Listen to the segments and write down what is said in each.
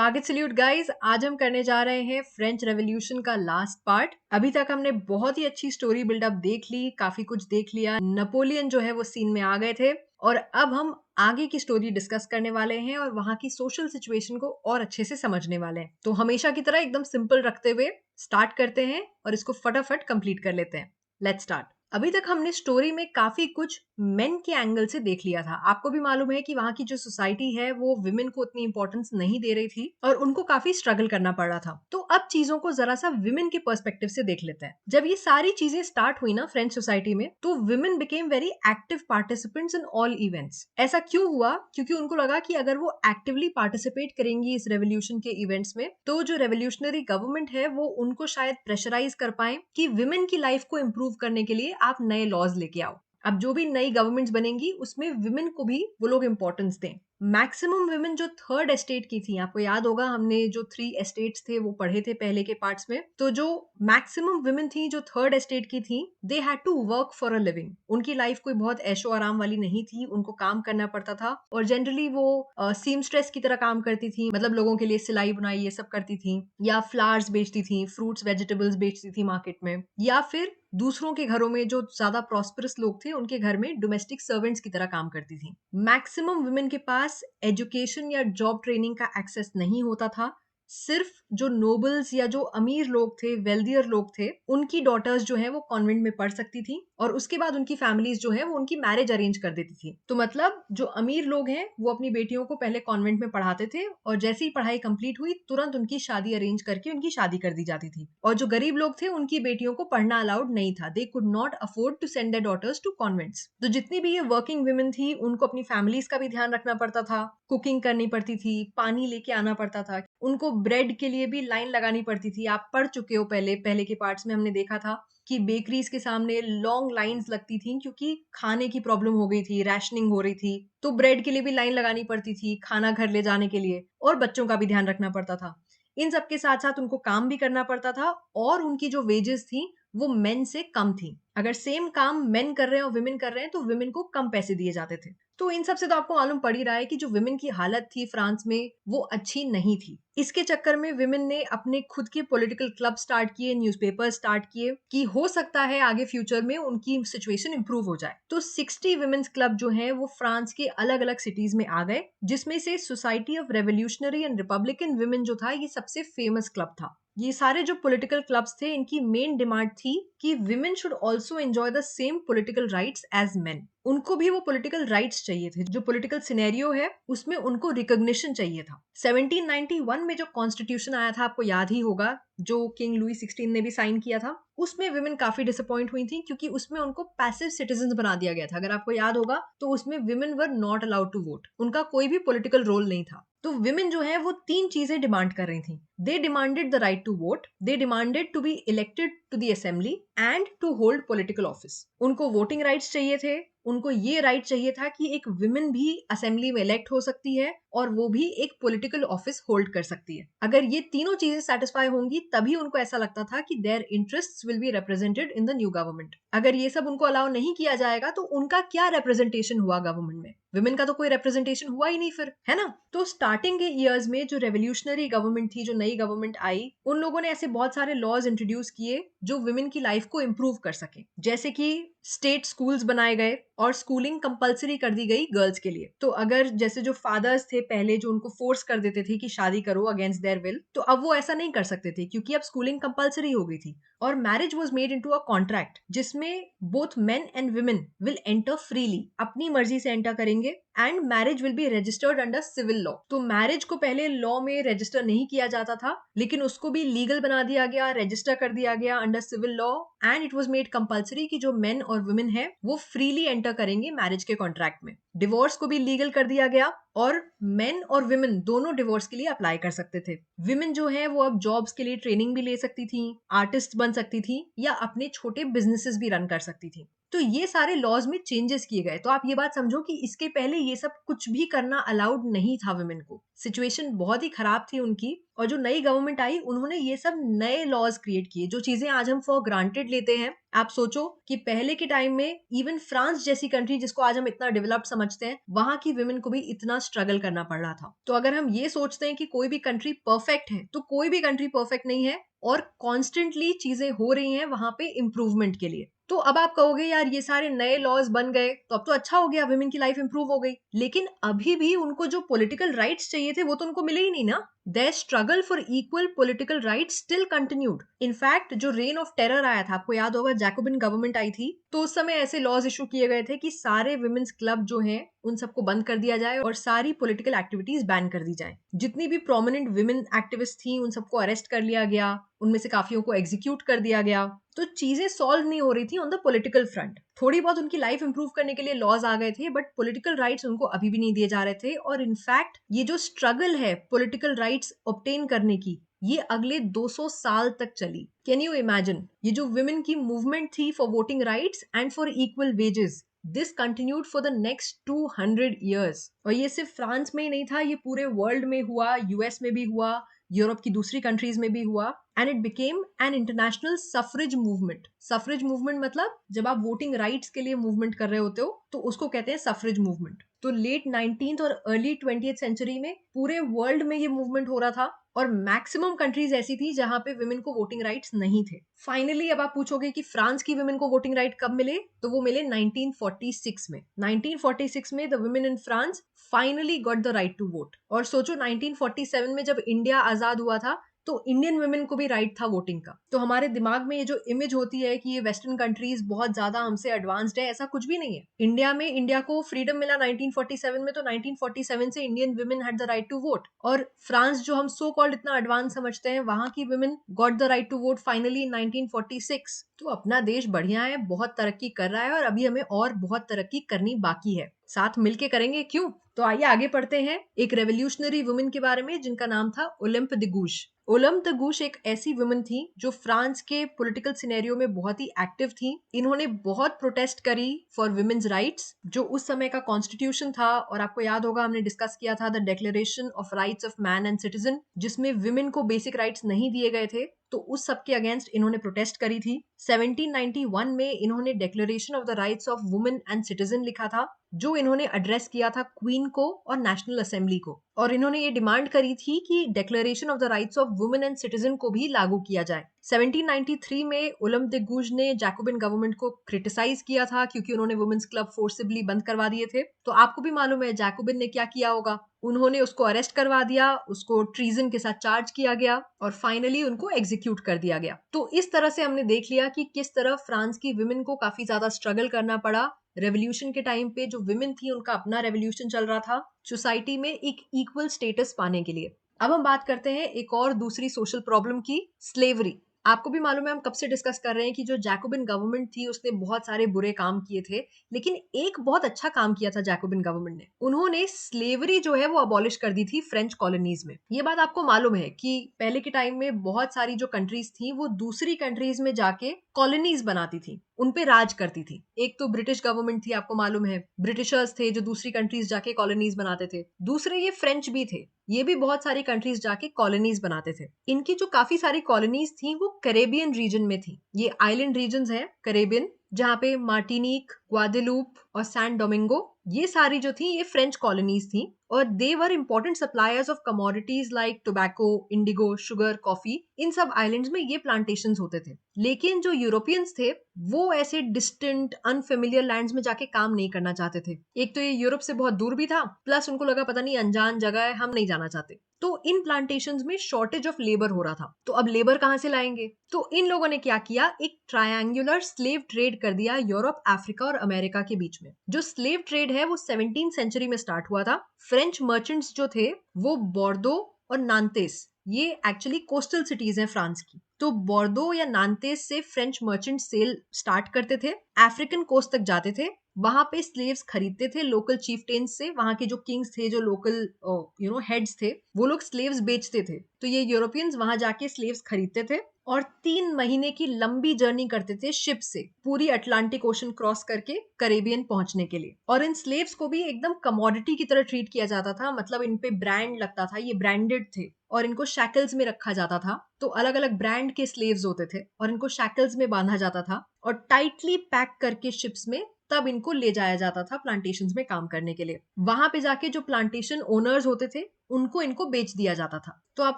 Target salute guys, आज हम करने जा रहे हैं फ्रेंच रेवोल्यूशन का लास्ट पार्ट। अभी तक हमने बहुत ही अच्छी स्टोरी बिल्डअप देख ली, काफी कुछ देख लिया। नेपोलियन जो है वो सीन में आ गए थे और अब हम आगे की स्टोरी डिस्कस करने वाले हैं और वहां की सोशल सिचुएशन को और अच्छे से समझने वाले हैं। तो हमेशा की तरह एकदम सिंपल रखते हुए स्टार्ट करते हैं और इसको फटाफट कंप्लीट कर लेते हैं। Let's start. अभी तक हमने स्टोरी में काफी कुछ मेन के एंगल से देख लिया था। आपको भी मालूम है कि वहां की जो सोसाइटी है वो विमेन को उतनी इंपॉर्टेंस नहीं दे रही थी और उनको काफी स्ट्रगल करना पड़ रहा था। तो अब चीजों को जरा सा विमेन के पर्सपेक्टिव से देख लेते हैं। जब ये सारी चीजें स्टार्ट हुई ना फ्रेंच सोसाइटी में, तो women became very active participants in all events. ऐसा क्यों हुआ? क्योंकि उनको लगा कि अगर वो एक्टिवली पार्टिसिपेट करेंगी इस रेवोल्यूशन के इवेंट्स में, तो जो रेवोल्यूशनरी गवर्नमेंट है वो उनको शायद प्रेशराइज कर पाए कि विमेन की लाइफ को इम्प्रूव करने के लिए आप नए लॉज लेके आओ। अब जो भी नई गवर्नमेंट्स बनेंगी उसमें विमेन को भी वो लोग इंपॉर्टेंस दें। मैक्सिमम विमेन जो थर्ड एस्टेट की थी, आपको याद होगा हमने जो 3 एस्टेट्स थे वो पढ़े थे पहले के पार्ट्स में, तो जो मैक्सिमम विमेन थी जो थर्ड एस्टेट की थी, they had to work for a living. उनकी लाइफ कोई बहुत ऐशो आराम वाली नहीं थी, उनको काम करना पड़ता था और जनरली वो सीमस्ट्रेस की तरह काम करती थी। मतलब लोगों के लिए सिलाई बुनाई ये सब करती थी, या फ्लावर्स बेचती थी, फ्रूट्स वेजिटेबल्स बेचती थी मार्केट में, या फिर दूसरों के घरों में जो ज्यादा प्रॉस्परस लोग थे उनके घर में डोमेस्टिक सर्वेंट्स की तरह काम करती थी। मैक्सिमम वुमेन के पास एजुकेशन या जॉब ट्रेनिंग का एक्सेस नहीं होता था। सिर्फ जो नोबल्स या जो अमीर लोग थे, वेल्दियर लोग थे, उनकी डॉटर्स जो है वो कॉन्वेंट में पढ़ सकती थी और उसके बाद उनकी फैमिलीज जो है वो उनकी मैरिज अरेंज कर देती थी। तो मतलब जो अमीर लोग हैं वो अपनी बेटियों को पहले कॉन्वेंट में पढ़ाते थे और जैसे ही पढ़ाई कंप्लीट हुई तुरंत उनकी शादी अरेंज करके उनकी शादी कर दी जाती थी। और जो गरीब लोग थे उनकी बेटियों को पढ़ना अलाउड नहीं था। They could not afford to send their daughters to convents. तो जितनी भी ये वर्किंग वुमेन थी उनको अपनी फैमिलीज का भी ध्यान रखना पड़ता था, कुकिंग करनी पड़ती थी, पानी लेके आना पड़ता था, उनको ब्रेड के लिए भी लाइन लगानी पड़ती थी। आप पढ़ चुके हो, पहले के पार्ट्स में हमने देखा था कि बेकरीज के सामने लॉन्ग लाइंस लगती थी क्योंकि खाने की प्रॉब्लम हो गई थी, रैशनिंग हो रही थी। तो ब्रेड के लिए भी लाइन लगानी पड़ती थी, खाना घर ले जाने के लिए, और बच्चों का भी ध्यान रखना पड़ता था। इन सब के साथ साथ उनको काम भी करना पड़ता था और उनकी जो वेजेस थी वो मेन से कम थी। अगर सेम काम मेन कर रहे हैं और विमेन कर रहे हैं तो विमेन को कम पैसे दिए जाते थे। तो इन सब से तो आपको मालूम पड़ ही रहा है कि जो विमेन की हालत थी फ्रांस में वो अच्छी नहीं थी। इसके चक्कर में विमेन ने अपने खुद के पॉलिटिकल क्लब स्टार्ट किए, न्यूज़पेपर स्टार्ट किए कि हो सकता है आगे फ्यूचर में उनकी सिचुएशन इंप्रूव हो जाए। तो 60 विमेन्स क्लब जो है वो फ्रांस के अलग अलग सिटीज में आ गए, जिसमें से society of revolutionary and Republican women जो था ये सबसे फेमस क्लब था। ये सारे जो पॉलिटिकल क्लब्स थे इनकी मेन डिमांड थी कि women should also enjoy the same political rights as men. उनको भी वो पॉलिटिकल राइट्स चाहिए थे, जो पॉलिटिकल सिनेरियो है उसमें उनको रिकॉग्निशन चाहिए था। 1791 में जो कॉन्स्टिट्यूशन आया था आपको याद ही होगा, जो किंग लुई 16 ने भी साइन किया था, उसमें विमेन काफी डिसअपॉइंट हुई थी क्योंकि उसमें उनको पैसिव सिटीजन बना दिया गया था। अगर आपको याद होगा तो उसमें women were not allowed to vote, उनका कोई भी पॉलिटिकल रोल नहीं था। तो विमेन जो है वो 3 चीजें डिमांड कर रही थी। They demanded the right to vote, they demanded to be elected to the assembly and to hold political office. उनको वोटिंग राइट्स चाहिए थे, उनको ये राइट चाहिए था कि एक विमेन भी असेंबली में इलेक्ट हो सकती है और वो भी एक पॉलिटिकल ऑफिस होल्ड कर सकती है। अगर ये तीनों चीजें सेटिस्फाई होंगी तभी उनको ऐसा लगता था कि their interests will be represented in the new government. अगर ये सब उनको अलाउ नहीं किया जाएगा तो उनका क्या रिप्रेजेंटेशन हुआ गवर्नमेंट में? विमेन का तो कोई रिप्रेजेंटेशन हुआ ही नहीं फिर, है ना? तो स्टार्टिंग के ईयर्स में जो रेवोल्यूशनरी गवर्नमेंट थी, जो नई गवर्नमेंट आई, उन लोगों ने ऐसे बहुत सारे लॉज इंट्रोड्यूस किए जो विमेन की लाइफ को इंप्रूव कर सके। जैसे कि स्टेट स्कूल्स बनाए गए और स्कूलिंग कंपलसरी कर दी गई गर्ल्स के लिए। तो अगर जैसे जो फादर्स थे पहले जो उनको फोर्स कर देते थे कि शादी करो अगेंस्ट देयर विल, तो अब वो ऐसा नहीं कर सकते थे क्योंकि अब स्कूलिंग कंपलसरी हो गई थी। और marriage was made into a contract जिसमें both men and women will enter freely, अपनी मर्जी से एंटर करेंगे, and marriage will be registered under civil law. तो मैरिज को पहले लॉ में रजिस्टर नहीं किया जाता था, लेकिन उसको भी लीगल बना दिया गया, रजिस्टर कर दिया गया under civil law, and it was made compulsory कि जो मेन और वुमेन है वो फ्रीली एंटर करेंगे मैरिज के कॉन्ट्रैक्ट में। डिवोर्स को भी लीगल कर दिया गया और मेन और विमेन दोनों डिवोर्स के लिए अप्लाई कर सकते थे। विमेन जो है वो अब जॉब्स के लिए ट्रेनिंग भी ले सकती थी, आर्टिस्ट बन सकती थी या अपने छोटे बिजनेसेस भी रन कर सकती थी। तो ये सारे लॉज में चेंजेस किए गए। तो आप ये बात समझो कि इसके पहले ये सब कुछ भी करना अलाउड नहीं था वुमेन को। सिचुएशन बहुत ही खराब थी उनकी, और जो नई गवर्नमेंट आई उन्होंने ये सब नए लॉज क्रिएट किए, जो चीजें आज हम फॉर ग्रांटेड लेते हैं। आप सोचो कि पहले के टाइम में इवन फ्रांस जैसी कंट्री जिसको आज हम इतना डेवलप्ड समझते हैं, वहां की वुमेन को भी इतना स्ट्रगल करना पड़ रहा था। तो अगर हम ये सोचते हैं कि कोई भी कंट्री परफेक्ट है, तो कोई भी कंट्री परफेक्ट नहीं है, और कॉन्स्टेंटली चीजें हो रही हैं वहां पे इम्प्रूवमेंट के लिए। तो अब आप कहोगे यार ये सारे नए लॉज बन गए तो अब तो अच्छा हो गया, वुमेन की लाइफ इंप्रूव हो गई, लेकिन अभी भी उनको जो पॉलिटिकल राइट्स चाहिए थे वो तो उनको मिले ही नहीं ना। Their struggle for equal political rights still continued. In fact, जो रेन ऑफ टेरर आया था, आपको याद होगा जैकोबिन गवर्नमेंट आई थी, तो उस समय ऐसे लॉज इशू किए गए थे कि सारे विमेन्स क्लब जो हैं उन सबको बंद कर दिया जाए और सारी पॉलिटिकल एक्टिविटीज बैन कर दी जाए। जितनी भी प्रोमिनेंट विमेन एक्टिविस्ट थी उन सबको अरेस्ट कर लिया गया, उनमें से काफियों को एग्जीक्यूट कर दिया गया। तो चीजें सॉल्व नहीं हो रही थी ऑन द पॉलिटिकल फ्रंट। थोड़ी बहुत उनकी लाइफ इंप्रूव करने के लिए लॉज आ गए थे, बट पॉलिटिकल राइट्स उनको अभी भी नहीं दिए जा रहे थे। और इनफैक्ट ये जो स्ट्रगल है पॉलिटिकल राइट्स ऑब्टेन करने की, ये अगले 200 साल तक चली। कैन यू इमेजिन, ये जो वुमेन की मूवमेंट थी for voting rights and for equal wages, this continued for the next 200 years. और ये सिर्फ फ्रांस में ही नहीं था, ये पूरे वर्ल्ड में हुआ, यूएस में भी हुआ, यूरोप की दूसरी कंट्रीज में भी हुआ, and it became an international suffrage movement. Suffrage movement मतलब जब आप वोटिंग राइट्स के लिए मूवमेंट कर रहे होते हो तो उसको कहते हैं सफरेज मूवमेंट। तो लेट 19th और अर्ली 20th सेंचुरी में पूरे वर्ल्ड में ये मूवमेंट हो रहा था, और मैक्सिमम कंट्रीज ऐसी थी जहां पे वुमेन को वोटिंग राइट्स नहीं थे। फाइनली अब आप पूछोगे कि फ्रांस की वुमेन को वोटिंग राइट कब मिले, तो वो मिले 1946 में। 1946 में the women in France finally got the right to vote. और सोचो 1947 में जब इंडिया आजाद हुआ था तो इंडियन वुमेन को भी राइट था वोटिंग का। तो हमारे दिमाग में ये जो इमेज होती है कि ये वेस्टर्न कंट्रीज बहुत ज्यादा हमसे एडवांस्ड है, ऐसा कुछ भी नहीं है। इंडिया को फ्रीडम मिला 1947 में, तो 1947 से Indian women had the right to vote. और फ्रांस जो हम सो कॉल्ड इतना एडवांस समझते हैं, वहां की women got the right to vote finally in 1946। तो अपना देश बढ़िया है, बहुत तरक्की कर रहा है, और अभी हमें और बहुत तरक्की करनी बाकी है। साथ मिलके करेंगे, क्यों? तो आइए आगे पढ़ते हैं एक रेवोल्यूशनरी वुमेन के बारे में जिनका नाम था ओलिम्प द गूश। ओलिम्प द गूश एक ऐसी वुमेन थी जो फ्रांस के पॉलिटिकल सिनेरियो में बहुत ही एक्टिव थी। इन्होंने बहुत प्रोटेस्ट करी फॉर वुमेन्स राइट्स, जो उस समय का कॉन्स्टिट्यूशन था। और आपको याद होगा हमने डिस्कस किया था the declaration of rights of man and citizen, जिसमें वुमेन को बेसिक राइट्स नहीं दिए गए थे। तो उस सब के अगेंस्ट इन्होंने प्रोटेस्ट करी थी। 1791 में इन्होंने declaration of the rights of women and citizen लिखा था, जो इन्होंने एड्रेस किया था क्वीन को और नेशनल असेंबली को। और इन्होंने ये डिमांड करी थी कि declaration of the rights of women and citizen को भी लागू किया जाए। 1793 में ओलिम्प द गूश ने जैकोबिन गवर्नमेंट को क्रिटिसाइज किया था क्योंकि उन्होंने वुमेन्स क्लब फोर्सिबली बंद करवा दिए थे। तो आपको भी मालूम है जैकोबिन ने क्या किया होगा, उन्होंने उसको अरेस्ट करवा दिया, उसको ट्रीजन के साथ चार्ज किया गया और फाइनली उनको एग्जीक्यूट कर दिया गया। तो इस तरह से हमने देख लिया कि किस तरह फ्रांस की विमेन को काफी ज्यादा स्ट्रगल करना पड़ा। रेवोल्यूशन के टाइम पे जो विमेन थी उनका अपना रेवोल्यूशन चल रहा था सोसाइटी में एक इक्वल स्टेटस पाने के लिए। अब हम बात करते हैं एक और दूसरी सोशल प्रॉब्लम की, स्लेवरी। आपको भी मालूम है हम कब से डिस्कस कर रहे हैं कि जो जैकोबिन गवर्नमेंट थी उसने बहुत सारे बुरे काम किए थे, लेकिन एक बहुत अच्छा काम किया था जैकोबिन गवर्नमेंट ने। उन्होंने स्लेवरी जो है वो अबॉलिश कर दी थी फ्रेंच कॉलोनीज में। ये बात आपको मालूम है कि पहले के टाइम में बहुत सारी जो कंट्रीज थी वो दूसरी कंट्रीज में जाके कॉलोनीज बनाती थी, उनपे राज करती थी। एक तो ब्रिटिश गवर्नमेंट थी, आपको मालूम है ब्रिटिशर्स थे जो दूसरी कंट्रीज जाके कॉलोनीज बनाते थे। दूसरे ये फ्रेंच भी थे, ये भी बहुत सारी कंट्रीज जाके कॉलोनीज बनाते थे। इनकी जो काफी सारी कॉलोनीज थी वो कैरेबियन रीजन में थी। ये आइलैंड रीजन्स हैं कैरेबियन, जहाँ पे मार्टिनिक, ग्वादेलूप और सैन डोमिंगो, ये सारी जो थी ये फ्रेंच कॉलोनीज थी। और they were important suppliers of commodities like tobacco, indigo, sugar, coffee. इन सब आइलैंड्स में ये प्लांटेशंस होते थे। लेकिन जो यूरोपियंस थे वो ऐसे डिस्टेंट अनफेमिलियर लैंड्स में जाके काम नहीं करना चाहते थे। एक तो ये यूरोप से बहुत दूर भी था, प्लस उनको लगा पता नहीं अनजान जगह है, हम नहीं जाना चाहते। तो इन प्लांटेशंस में शॉर्टेज ऑफ लेबर हो रहा था, तो अब लेबर कहाँ से लाएंगे? तो इन लोगों ने क्या किया, एक ट्रायंगुलर स्लेव ट्रेड कर दिया यूरोप, अफ्रीका और अमेरिका के बीच में। जो स्लेव ट्रेड है वो 17th सेंचुरी में स्टार्ट हुआ था। फ्रेंच मर्चेंट्स जो थे वो बोर्डो और नांतेस, ये एक्चुअली कोस्टल सिटीज हैं फ्रांस की। तो बोर्डो या नांतेस से फ्रेंच मर्चेंट सेल स्टार्ट करते थे, अफ्रीकन कोस्ट तक जाते थे, वहां पे स्लेव्स खरीदते थे लोकल चीफटेन्स से। वहां के जो किंग्स थे, जो लोकल हेड्स थे, वो लोग स्लेव्स बेचते थे। तो ये यूरोपियंस वहां जाके स्लेव्स खरीदते थे और 3 महीने की लंबी जर्नी करते थे शिप से पूरी अटलांटिक ओशन क्रॉस करके करेबियन पहुंचने के लिए। और इन स्लेव्स को भी एकदम कमोडिटी की तरह ट्रीट किया जाता था, मतलब इन पे ब्रांड लगता था, ये ब्रांडेड थे और इनको शैकल्स में रखा जाता था। तो अलग अलग ब्रांड के स्लेव्स होते थे और इनको शैकल्स में बांधा जाता था और टाइटली पैक करके शिप्स में तब इनको ले जाया जाता था प्लांटेशंस में काम करने के लिए। वहां पे जाके जो प्लांटेशन ओनर्स होते थे उनको इनको बेच दिया जाता था। तो आप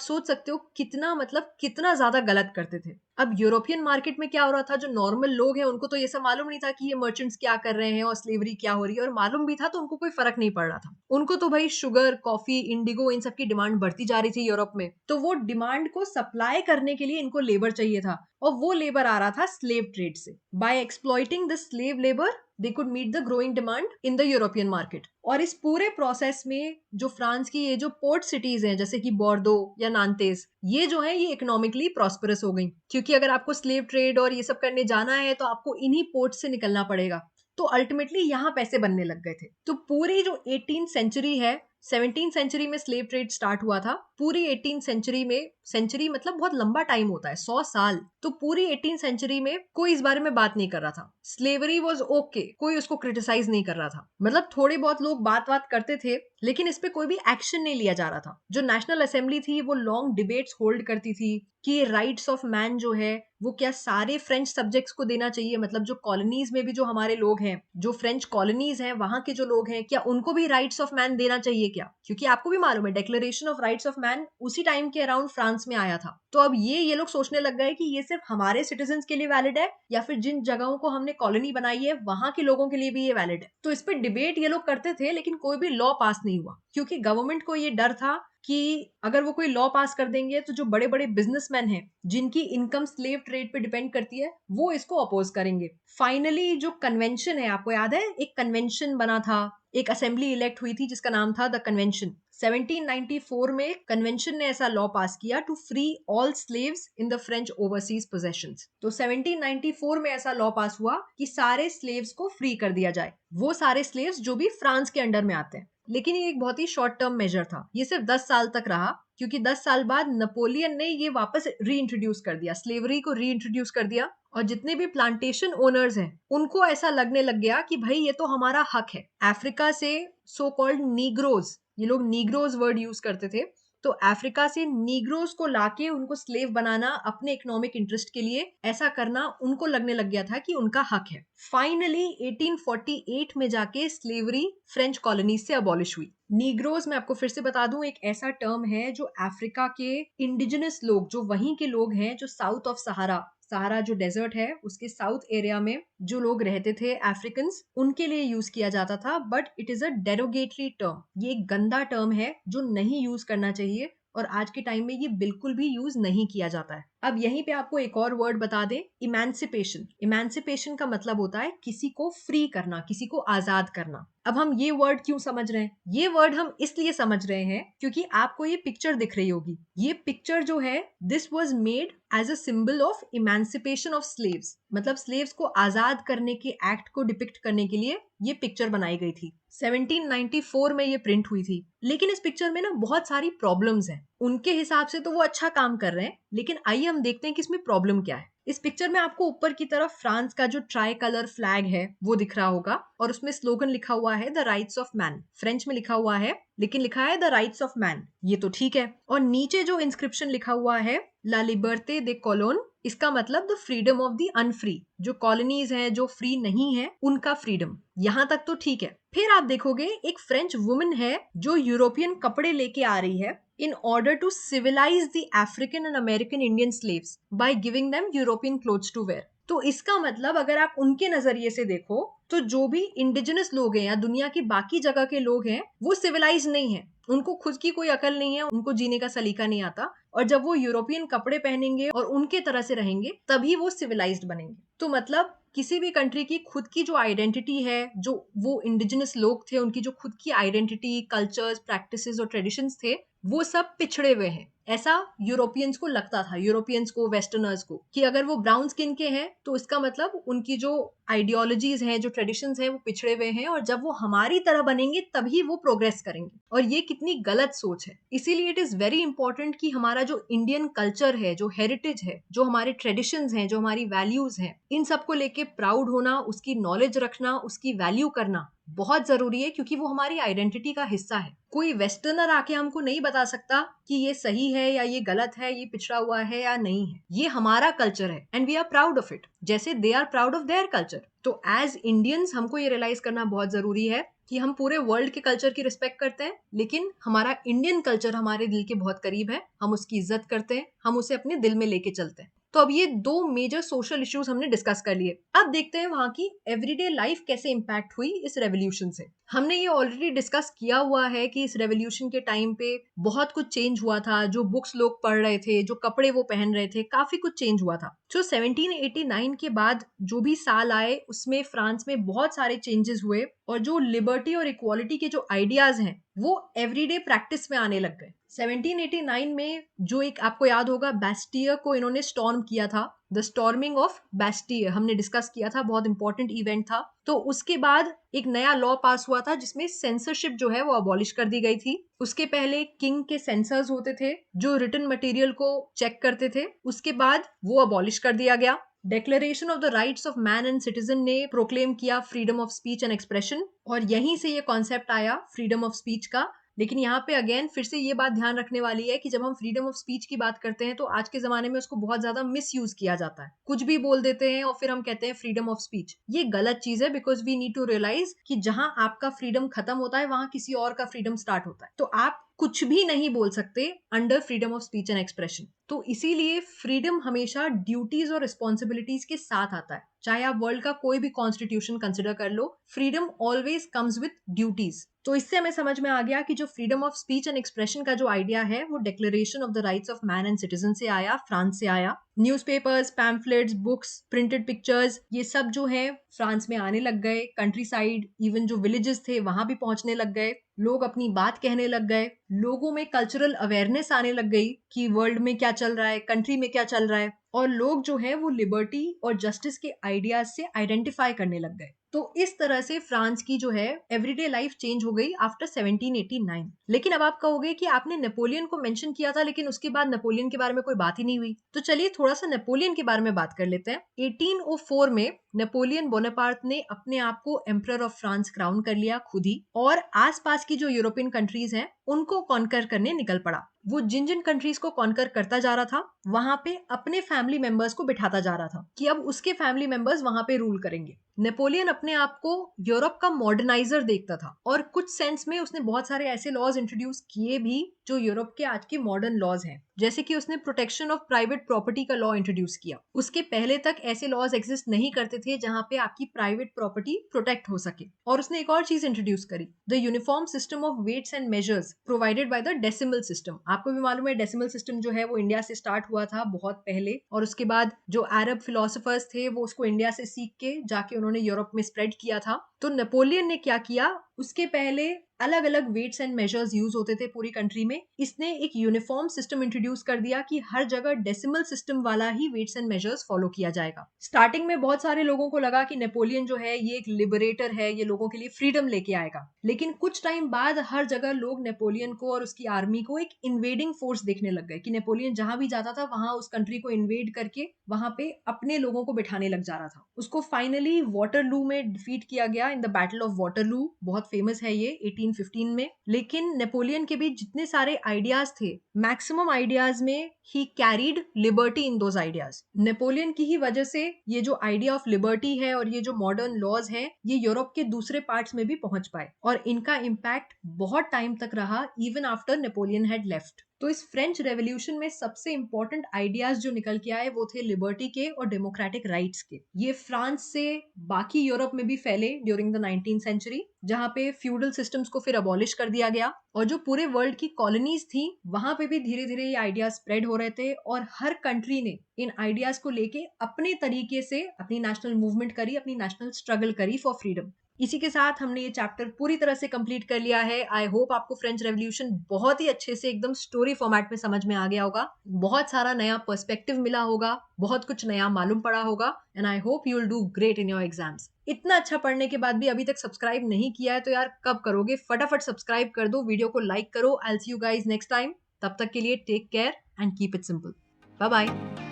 सोच सकते हो कितना, मतलब कितना ज्यादा गलत करते थे। अब यूरोपियन मार्केट में क्या हो रहा था, जो नॉर्मल लोग हैं उनको तो ये सब मालूम नहीं था कि ये मर्चेंट्स क्या कर रहे हैं और स्लेवरी क्या हो रही है, और मालूम भी था तो उनको कोई फर्क नहीं पड़ रहा था। उनको तो भाई शुगर, कॉफी, इंडिगो, इन सब की डिमांड बढ़ती जा रही थी यूरोप में, तो वो डिमांड को सप्लाई करने के लिए इनको लेबर चाहिए था और वो लेबर आ रहा था स्लेव ट्रेड से। By exploiting the slave labour they could meet the growing demand in the European market. और इस पूरे प्रोसेस में जो फ्रांस की ये जो पोर्ट सिटीज हैं जैसे कि बोर्डो या नांतेस, ये जो है ये इकोनॉमिकली प्रॉस्परस हो गई, क्योंकि अगर आपको स्लेव ट्रेड और ये सब करने जाना है तो आपको इन्हीं पोर्ट से निकलना पड़ेगा। तो अल्टीमेटली यहाँ पैसे बनने लग गए थे। तो पूरी जो 18th सेंचुरी है, 17th सेंचुरी में स्लेव ट्रेड स्टार्ट हुआ था। पूरी 18th सेंचुरी में, सेंचुरी मतलब बहुत लंबा टाइम होता है, 100 साल, तो पूरी 18th सेंचुरी में कोई इस बारे में बात नहीं कर रहा था। स्लेवरी वॉज ओके, कोई उसको क्रिटिसाइज नहीं कर रहा था। मतलब थोड़े बहुत लोग बात करते थे लेकिन इस पे कोई भी एक्शन नहीं लिया जा रहा था। जो नेशनल असेंबली थी वो लॉन्ग डिबेट्स होल्ड करती थी कि राइट्स ऑफ मैन जो है वो क्या सारे फ्रेंच सब्जेक्ट्स को देना चाहिए, मतलब जो कॉलोनीज में भी जो हमारे लोग हैं, जो फ्रेंच कॉलोनीज हैं वहां के जो लोग हैं, क्या उनको भी राइट्स ऑफ मैन देना चाहिए क्या? क्योंकि आपको भी मालूम है declaration of rights of man उसी टाइम के अराउंड फ्रांस में आया था। तो अब ये लोग सोचने लग गए कि ये सिर्फ हमारे सिटीजन के लिए वैलिड है या फिर जिन जगहों को हमने कॉलोनी बनाई है वहां के लोगों के लिए भी ये वैलिड है। तो इस पर डिबेट ये लोग करते थे लेकिन कोई भी लॉ पास नहीं हुआ, क्योंकि गवर्नमेंट को ये डर था कि अगर वो कोई लॉ पास कर देंगे तो जो बड़े बड़े बिजनेसमैन हैं जिनकी इनकम स्लेव ट्रेड पे डिपेंड करती है वो इसको अपोज करेंगे। फाइनली जो कन्वेंशन है, आपको याद है एक कन्वेंशन बना था, एक असेंबली इलेक्ट हुई थी जिसका नाम था द कन्वेंशन। 1794 में कन्वेंशन ने ऐसा लॉ पास किया to free all slaves in the French overseas possessions. तो 1794 में ऐसा लॉ पास हुआ कि सारे स्लेव्स को फ्री कर दिया जाए, वो सारे स्लेव्स जो भी फ्रांस के अंडर में आते हैं। लेकिन ये एक बहुत ही शॉर्ट टर्म मेजर था, ये सिर्फ 10 साल तक रहा, क्योंकि 10 साल बाद नेपोलियन ने ये वापस रीइंट्रोड्यूस कर दिया, स्लेवरी को रीइंट्रोड्यूस कर दिया। और जितने भी प्लांटेशन ओनर्स हैं उनको ऐसा लगने लग गया कि भाई ये तो हमारा हक है। अफ्रीका से सो कॉल्ड नीग्रोज, ये लोग नीग्रोज वर्ड यूज करते थे, तो अफ्रीका से नीग्रोज को लाके उनको स्लेव बनाना अपने इकोनॉमिक इंटरेस्ट के लिए, ऐसा करना उनको लगने लग गया था कि उनका हक है। फाइनली 1848 में जाके स्लेवरी फ्रेंच कॉलोनी से अबॉलिश हुई। नीग्रोज, मैं आपको फिर से बता दूं, एक ऐसा टर्म है जो अफ्रीका के इंडिजिनस लोग, जो वहीं के लोग हैं, जो साउथ ऑफ सहारा, सहारा जो डेजर्ट है उसके साउथ एरिया में जो लोग रहते थे अफ्रीकन्स, उनके लिए यूज किया जाता था। But it is a derogatory term, ये एक गंदा टर्म है जो नहीं यूज करना चाहिए और आज के टाइम में ये बिल्कुल भी यूज नहीं किया जाता है। अब यहीं पे आपको एक और वर्ड बता दें, इमेंसिपेशन। इमेंसिपेशन का मतलब होता है किसी को फ्री करना, किसी को आजाद करना। अब हम ये वर्ड क्यों समझ रहे हैं? ये वर्ड हम इसलिए समझ रहे हैं क्योंकि आपको ये पिक्चर दिख रही होगी। ये पिक्चर जो है, this was made as a symbol of emancipation of slaves, मतलब स्लेव्स को आजाद करने के एक्ट को डिपिक्ट करने के लिए ये पिक्चर बनाई गई थी। 1794 में ये प्रिंट हुई थी। लेकिन इस पिक्चर में ना बहुत सारी प्रॉब्लम्स हैं। उनके हिसाब से तो वो अच्छा काम कर रहे हैं, लेकिन आइए हम देखते हैं कि इसमें प्रॉब्लम क्या है। इस पिक्चर में आपको ऊपर की तरफ फ्रांस का जो ट्राई कलर फ्लैग है वो दिख रहा होगा और उसमें स्लोगन लिखा हुआ है the rights of man. French में लिखा हुआ है लेकिन लिखा है द राइट्स ऑफ मैन, ये तो ठीक है। और नीचे जो इंस्क्रिप्शन लिखा हुआ है ला लिबर्टे दे कॉलोन, इसका मतलब द फ्रीडम ऑफ द अनफ्री, जो कॉलोनीज हैं जो फ्री नहीं है उनका फ्रीडम। यहां तक तो ठीक है। फिर आप देखोगे एक फ्रेंच वुमन है जो यूरोपियन कपड़े लेके आ रही है in order to civilize the African and American Indian slaves by giving them European clothes to wear। तो इसका मतलब अगर आप उनके नजरिए से देखो तो जो भी इंडिजिनस लोग हैं या दुनिया की बाकी जगह के लोग हैं वो सिविलाइज नहीं है, उनको खुद की कोई अकल नहीं है, उनको जीने का सलीका नहीं आता, और जब वो यूरोपियन कपड़े पहनेंगे और उनके तरह से रहेंगे तभी वो सिविलाइज्ड बनेंगे। तो मतलब किसी भी कंट्री की खुद की जो आइडेंटिटी है, जो वो इंडिजिनस लोग थे उनकी जो खुद की आइडेंटिटी, कल्चर्स, प्रैक्टिसेस और ट्रेडिशंस थे, वो सब पिछड़े हुए हैं। ऐसा यूरोपियंस को लगता था, यूरोपियंस को, वेस्टर्नर्स को, कि अगर वो ब्राउन स्किन के हैं तो इसका मतलब उनकी जो आइडियोलॉजीज हैं, जो ट्रेडिशंस हैं, वो पिछड़े हुए हैं, और जब वो हमारी तरह बनेंगे तभी वो प्रोग्रेस करेंगे। और ये कितनी गलत सोच है। इसीलिए इट इज वेरी इंपॉर्टेंट कि हमारा जो इंडियन कल्चर है, जो हेरिटेज है, जो हमारे ट्रेडिशंस हैं, जो हमारी वैल्यूज हैं, इन सबको लेके प्राउड होना, उसकी नॉलेज रखना, उसकी वैल्यू करना बहुत जरूरी है, क्योंकि वो हमारी आइडेंटिटी का हिस्सा है। कोई वेस्टर्नर आके हमको नहीं बता सकता कि ये सही है या ये गलत है, ये पिछड़ा हुआ है या नहीं है। ये हमारा कल्चर है and we are proud of it, जैसे they are proud of their culture. तो एज इंडियंस हमको ये रियलाइज करना बहुत जरूरी है कि हम पूरे वर्ल्ड के कल्चर की रिस्पेक्ट करते हैं, लेकिन हमारा इंडियन कल्चर हमारे दिल के बहुत करीब है, हम उसकी इज्जत करते हैं, हम उसे अपने दिल में लेके चलते हैं। तो अब ये दो मेजर सोशल इश्यूज हमने डिस्कस कर लिए। अब देखते हैं वहां की एवरीडे लाइफ कैसे इंपैक्ट हुई इस रेवोल्यूशन से। हमने ये ऑलरेडी डिस्कस किया हुआ है कि इस रेवोल्यूशन के टाइम पे बहुत कुछ चेंज हुआ था। जो बुक्स लोग पढ़ रहे थे, जो कपड़े वो पहन रहे थे, काफी कुछ चेंज हुआ था। जो 1789 के बाद जो भी साल आए उसमें फ्रांस में बहुत सारे चेंजेस हुए, और जो लिबर्टी और इक्वालिटी के जो आइडियाज हैं वो एवरीडे प्रैक्टिस में आने लग गए। 1789 में जो एक आपको याद होगा, बैस्टियर को इन्होंने स्टॉर्म किया था, द स्टॉर्मिंग ऑफ बैस्टियर हमने डिस्कस किया था, बहुत इंपॉर्टेंट इवेंट था। तो उसके बाद एक नया लॉ पास हुआ था जिसमें सेंसरशिप जो है वो अबॉलिश कर दी गई थी। उसके पहले किंग के सेंसर्स होते थे जो रिटन मटेरियल को चेक करते थे, उसके बाद वो अबॉलिश कर दिया गया। Declaration of the rights of man and citizen ने प्रोक्लेम किया freedom of speech and expression, और यहीं से ये कॉन्सेप्ट आया फ्रीडम ऑफ स्पीच का। लेकिन यहाँ पे अगेन फिर से ये बात ध्यान रखने वाली है कि जब हम फ्रीडम ऑफ स्पीच की बात करते हैं तो आज के जमाने में उसको बहुत ज्यादा मिस यूज किया जाता है। कुछ भी बोल देते हैं और फिर हम कहते हैं फ्रीडम ऑफ स्पीच। ये गलत चीज है, because we need to realise कि जहां आपका फ्रीडम खत्म होता है वहां किसी और का फ्रीडम स्टार्ट होता है। तो आप कुछ भी नहीं बोल सकते under freedom of speech and expression. तो इसीलिए फ्रीडम हमेशा ड्यूटीज और रिस्पॉन्सिबिलिटीज के साथ आता है। चाहे आप वर्ल्ड का कोई भी कॉन्स्टिट्यूशन कंसिडर कर लो, freedom always comes with duties. तो इससे हमें समझ में आ गया कि जो freedom of speech and expression का जो आइडिया है वो declaration of the rights of man and citizen से आया, फ्रांस से आया। Newspapers, pamphlets, books, printed pictures, ये सब जो है फ्रांस में आने लग गए। कंट्री साइड, इवन जो विलेजेस थे वहां भी पहुंचने लग गए। लोग अपनी बात कहने लग गए। लोगों में कल्चरल अवेयरनेस आने लग गई कि वर्ल्ड में क्या चल रहा है, कंट्री में क्या चल रहा है, और लोग जो है वो लिबर्टी और जस्टिस के आइडियाज से आइडेंटिफाई करने लग गए। तो इस तरह से फ्रांस की जो है एवरीडे लाइफ चेंज हो गई आफ्टर 1789। लेकिन अब आप कहोगे कि आपने नेपोलियन को मेंशन किया था लेकिन उसके बाद नेपोलियन के बारे में कोई बात ही नहीं हुई। तो चलिए थोड़ा सा नेपोलियन के बारे में बात कर लेते हैं। 1804 में नेपोलियन बोनापार्ट ने अपने आप को एम्परर ऑफ फ्रांस क्राउन कर लिया खुद ही, और आसपास की जो यूरोपियन कंट्रीज हैं उनको कॉन्कर करने निकल पड़ा। वो जिन जिन कंट्रीज को कॉन्कर करता जा रहा था वहां पे अपने फैमिली मेंबर्स को बिठाता जा रहा था कि अब उसके फैमिली मेंबर्स वहां पे रूल करेंगे। नेपोलियन अपने आप को यूरोप का मॉडर्नाइजर देखता था, और कुछ सेंस में उसने बहुत सारे ऐसे लॉज इंट्रोड्यूस किए भी जो यूरोप के आज के मॉडर्न लॉज हैं। जैसे कि उसने प्रोटेक्शन ऑफ प्राइवेट प्रॉपर्टी का लॉ इंट्रोड्यूस किया। उसके पहले तक ऐसे लॉज एग्जिस्ट नहीं करते थे जहां पे आपकी प्राइवेट प्रॉपर्टी प्रोटेक्ट हो सके। और उसने एक और चीज इंट्रोड्यूस करी, the uniform system of weights and measures provided by the decimal system. आपको भी मालूम है डेसिमल सिस्टम जो है वो इंडिया से स्टार्ट हुआ था बहुत पहले, और उसके बाद जो अरब फिलोसोफर्स थे वो उसको इंडिया से सीख के जाके उन्होंने यूरोप में स्प्रेड किया था। तो नेपोलियन ने क्या किया, उसके पहले अलग अलग वेट्स एंड मेजर्स यूज होते थे पूरी कंट्री में। इसने एक यूनिफॉर्म सिस्टम इंट्रोड्यूस कर दिया कि हर जगह डेसिमल सिस्टम वाला he waits and measures follow किया जाएगा। स्टार्टिंग में बहुत सारे लोगों को लगा कि नेपोलियन जो है ये एक लिबरेटर है, ये लोगों के लिए फ्रीडम लेके आएगा। लेकिन कुछ टाइम बाद हर जगह लोग नेपोलियन को और उसकी आर्मी को एक इन्वेडिंग फोर्स देखने लग गए कि नेपोलियन जहां भी जाता था वहां उस कंट्री को इन्वेड करके वहां पे अपने लोगों को बिठाने लग जा रहा था। उसको फाइनली वाटरलू में डिफीट किया गया in the battle of Waterloo, बहुत फेमस है ये 1815 में। लेकिन नेपोलियन के भी जितने सारे आइडियाज थे, मैक्सिमम आइडियाज में ही carried liberty in those ideas. Napoleon की ही वजह से ये जो आइडिया ऑफ लिबर्टी है और ये जो मॉडर्न लॉज है ये यूरोप के दूसरे पार्ट्स में भी पहुंच पाए, और इनका इम्पैक्ट बहुत टाइम तक रहा, even after Napoleon had left. तो इस फ्रेंच रेवोल्यूशन में सबसे इंपॉर्टेंट आइडियाज जो निकल के आए वो थे लिबर्टी के और डेमोक्रेटिक राइट्स के। ये फ्रांस से बाकी यूरोप में भी फैले ड्यूरिंग द 19th सेंचुरी, जहां पे फ्यूडल सिस्टम्स को फिर अबॉलिश कर दिया गया, और जो पूरे वर्ल्ड की कॉलोनीज थी वहां पे भी धीरे धीरे ये आइडियाज स्प्रेड हो रहे थे, और हर कंट्री ने इन आइडियाज को लेके अपने तरीके से अपनी नेशनल मूवमेंट करी, अपनी नेशनल स्ट्रगल करी फॉर फ्रीडम। इसी के साथ हमने ये चैप्टर पूरी तरह से कंप्लीट कर लिया है। आई होप आपको फ्रेंच रेवोल्यूशन बहुत ही अच्छे से एकदम स्टोरी फॉर्मेट में समझ में आ गया होगा, बहुत सारा नया पर्सपेक्टिव मिला होगा, बहुत कुछ नया मालूम पड़ा होगा, and I hope you will do great in your exams. इतना अच्छा पढ़ने के बाद भी अभी तक सब्सक्राइब नहीं किया है तो यार कब करोगे? फटाफट सब्सक्राइब कर दो, वीडियो को लाइक करो। I will see you guys next time. तब तक के लिए take care and keep it simple. Bye bye.